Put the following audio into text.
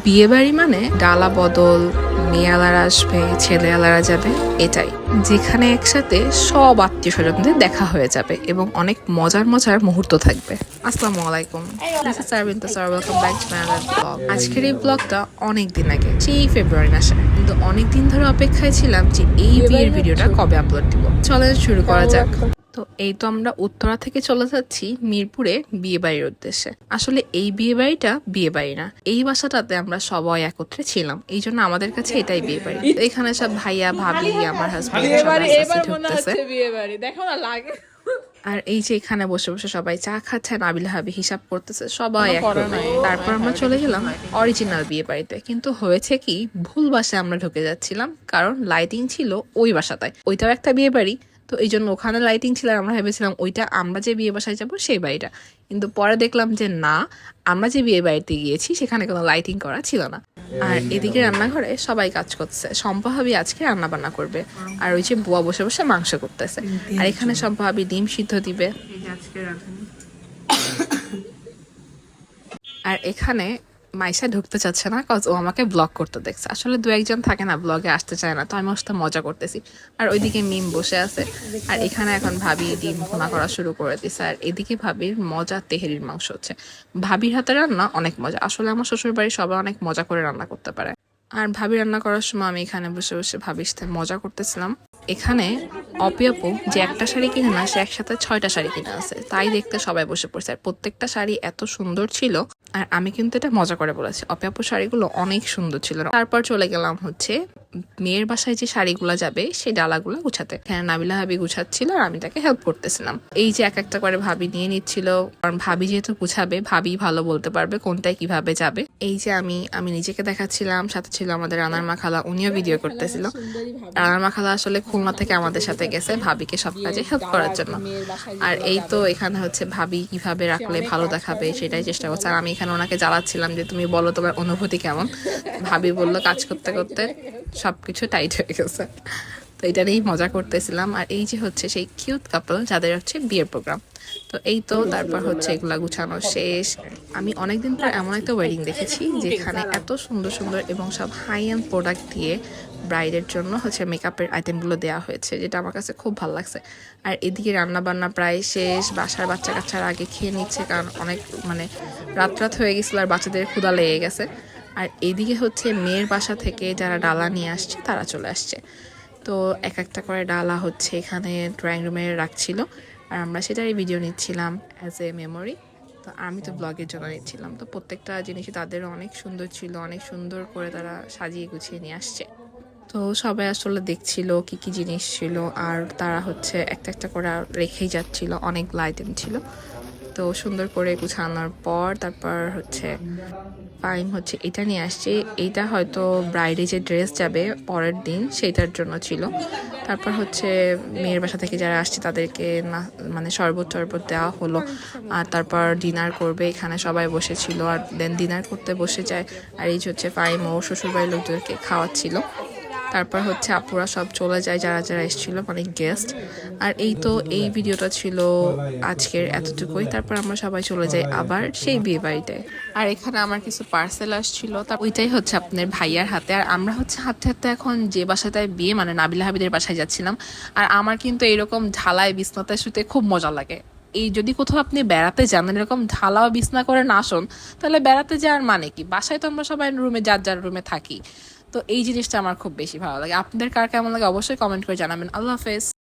বিয়ে বাড়ি মানে ডালা বদল, মেয়েয়ালারা আসবে, ছেলেয়ালারা যাবে, এটাই। যেখানে একসাথে সব আত্মীয় স্বজনদের দেখা হয়ে যাবে এবং অনেক মজার মজার মুহূর্ত থাকবে। আসসালামু আলাইকুম, this is Arbinta sir, welcome back to my other blog. আজকের এই ব্লগটা অনেক দিন আগে, সেই ফেব্রুয়ারি মাসে, কিন্তু অনেক দিন ধরে অপেক্ষায় ছিলাম যে এই বিয়ের ভিডিওটা কবে আপলোড দিব। চলেন শুরু করা যাক। তো এই তো আমরা উত্তরা থেকে চলে যাচ্ছি মিরপুরে বিয়ে বাড়ির উদ্দেশ্যে। আসলে এই বিয়ে বাড়িটা বিয়ে বাড়ি না, এই বাসাটাতে আমরা সবাই একত্রে ছিলাম, এই জন্য আমাদের কাছে এটাই বিয়ে বাড়ি। এখানে সব ভাইয়া ভাবি আমার হাজবেন্ড ঢুকতেছে। আর এই যে এখানে বসে বসে সবাই চা খাচ্ছে, নাবিল হাবি হিসাব করতেছে, সবাই এক রুমে। তারপর আমরা চলে গেলাম অরিজিনাল বিয়ে বাড়িতে। কিন্তু হয়েছে কি, ভুল বাসায় আমরা ঢুকে যাচ্ছিলাম, কারণ লাইটিং ছিল ওই বাসাটায়। ওইটাও একটা বিয়ে বাড়ি, তো এই জন্য ওখানে লাইটিং ছিল, আমরা ভেবেছিলাম ওইটা আমরা যে বিয়ে বাসায় যাবো সেই বাড়িটা। কিন্তু পরে দেখলাম যে না, আমরা যে বিয়ে বাড়িতে গিয়েছি সেখানে কোনো লাইটিং করা ছিল না। আর এদিকে রান্নাঘরে সবাই কাজ করতেছে। শম্পা ভাবি আজকে রান্না বান্না করবে, আর ওই যে বুয়া বসে বসে মাংস করতেছে। আর এখানে শম্পা ভাবি ডিম সিদ্ধ দিবে। আর এখানে মাইশা ঢুকতে চাচ্ছে না, কজ ও আমাকে ব্লগ করতে দেখছে। আসলে দু একজন থাকে না, ব্লগে আসতে চায় না, তো আমি ওর সাথে মজা করতেছি। আর ওইদিকে মিম বসে আছে। আর এখানে এখন ভাবি ডিম ভুনা করা শুরু করে দিছে। আর এদিকে ভাবির মজা তেহেরির মাংস হচ্ছে। ভাবির হাতে রান্না অনেক মজা। আসলে আমার শ্বশুর বাড়ি সবাই অনেক মজা করে রান্না করতে পারে। আর ভাবি রান্না করার সময় আমি এখানে বসে বসে ভাবির সাথে মজা করতেছিলাম। এখানে অপিয়াপু যে একটা শাড়ি কিনে না, সে একসাথে 6টা শাড়ি কিনে আছে, তাই দেখতে সবাই বসে পড়ছে। আর প্রত্যেকটা শাড়ি এত সুন্দর ছিল। আর আমি কিন্তু এটা মজা করে বলেছি, অপিয়াপুর শাড়িগুলো অনেক সুন্দর ছিল। তারপর চলে গেলাম হচ্ছে মেয়ের বাসায় যে শাড়িগুলো যাবে সেই ডালাগুলো গুছাতে। এখানে নাবিলা ভাবি গুছাচ্ছিল আর আমি তাকে হেল্প করতেছিলাম। এই যে এক একটা করে ভাবি নিয়ে নিচ্ছিল, কারণ ভাবি যেহেতু গুছাবে, ভাবি ভালো বলতে পারবে কোনটায় কিভাবে যাবে। এই যে আমি নিজেকে দেখাচ্ছিলাম, সাথে ছিল আমাদের রানার মা খালা, উনিও ভিডিও করতেছিল। রানার মা খালা আসলে খুলনা থেকে আমাদের সাথে গেছে ভাবিকে সব কাজে হেল্প করার জন্য। আর এই তো এখানে হচ্ছে ভাবি কিভাবে রাখলে ভালো দেখাবে সেটাই চেষ্টা করছে। আর আমি এখানে ওনাকে জ্বালাচ্ছিলাম যে তুমি বলো তোমার অনুভূতি কেমন। ভাবি বললো কাজ করতে করতে সবকিছু টাইট হয়ে গেছে। তো এটা নিয়েই মজা করতেছিলাম। আর এই যে হচ্ছে সেই কিউট কাপল যাদের হচ্ছে বিয়ের প্রোগ্রাম। তো এই তো তারপর হচ্ছে এগুলা গুছানো শেষ। আমি অনেকদিন পর এমন একটা ওয়েডিং দেখেছি যেখানে এত সুন্দর সুন্দর এবং সব হাই এন্ড প্রোডাক্ট দিয়ে ব্রাইডের জন্য হচ্ছে মেকআপের আইটেমগুলো দেওয়া হয়েছে, যেটা আমার কাছে খুব ভালো লাগছে। আর এদিকে রান্না বান্না প্রায় শেষ, বাসার বাচ্চা কাচ্চারা আগে খেয়ে নিচ্ছে, কারণ অনেক রাত হয়ে গেছিল আর বাচ্চাদের ক্ষুধা লেগে গেছে। আর এদিকে হচ্ছে মেয়ের বাসা থেকে যারা ডালা নিয়ে আসছে তারা চলে আসছে। তো এক একটা করে ডালা হচ্ছে এখানে ড্রয়িং রুমে রাখছিল, আর আমরা সেটারই ভিডিও নিচ্ছিলাম অ্যাজ এ মেমোরি। তো আমি তো ব্লগের জন্য নিচ্ছিলাম। তো প্রত্যেকটা জিনিসই তাদের অনেক সুন্দর ছিল, অনেক সুন্দর করে তারা সাজিয়ে গুছিয়ে নিয়ে আসছে। তো সবাই আসলে দেখছিল কি কি জিনিস ছিল, আর তারা হচ্ছে একটা একটা করে রেখেই যাচ্ছিল, অনেকগুলো আইটেম ছিল। তো সুন্দর করে গুছানোর পর তারপর হচ্ছে ফাইম হচ্ছে এটা নিয়ে আসছে। এইটা হয়তো ব্রাইডে যে ড্রেস যাবে পরের দিন সেটার জন্য ছিল। তারপর হচ্ছে মেয়ের বাসা থেকে যারা আসছে তাদেরকে না শরবত টরবত দেওয়া হলো। আর তারপর ডিনার করবে, এখানে সবাই বসেছিল। আর দেন ডিনার করতে বসে যায়। আর এই হচ্ছে ফাইম ও শ্বশুরবাড়ির লোকদেরকে খাওয়াচ্ছিল। তারপর হচ্ছে আপুরা সব চলে যায়, যারা যারা এসেছিল, গেস্ট। আর এই তো এই ভিডিওটা ছিল আজকের এতটুকুই। তারপর আমরা সবাই চলে যাই আবার সেই বিয়ে বাড়িটায়। আর এখানে আমার কিছু পার্সেল আসছিল, তার ওইটাই হচ্ছে আপনার ভাইয়ার হাতে। আর আমরা হচ্ছে হাঁটতে হাঁটতে এখন যে বাসাটায় বিয়ে নাবিলা হাবিদের বাসায় যাচ্ছিলাম। আর আমার কিন্তু এরকম ঢালাই বিছনাতে শুতে খুব মজা লাগে। এই যদি কোথাও আপনি বেড়াতে যান, এরকম ঢালাও বিছনা করে না আসুন, তাহলে বেড়াতে যাওয়ার মানে কি? বাসায় তো আমরা সবাই রুমে যার যার রুমে থাকি। তো এই জিনিসটা আমার খুব বেশি ভালো লাগে। আপনাদের কার কেমন লাগে অবশ্যই কমেন্ট করে জানাবেন। আল্লাহ হাফেজ।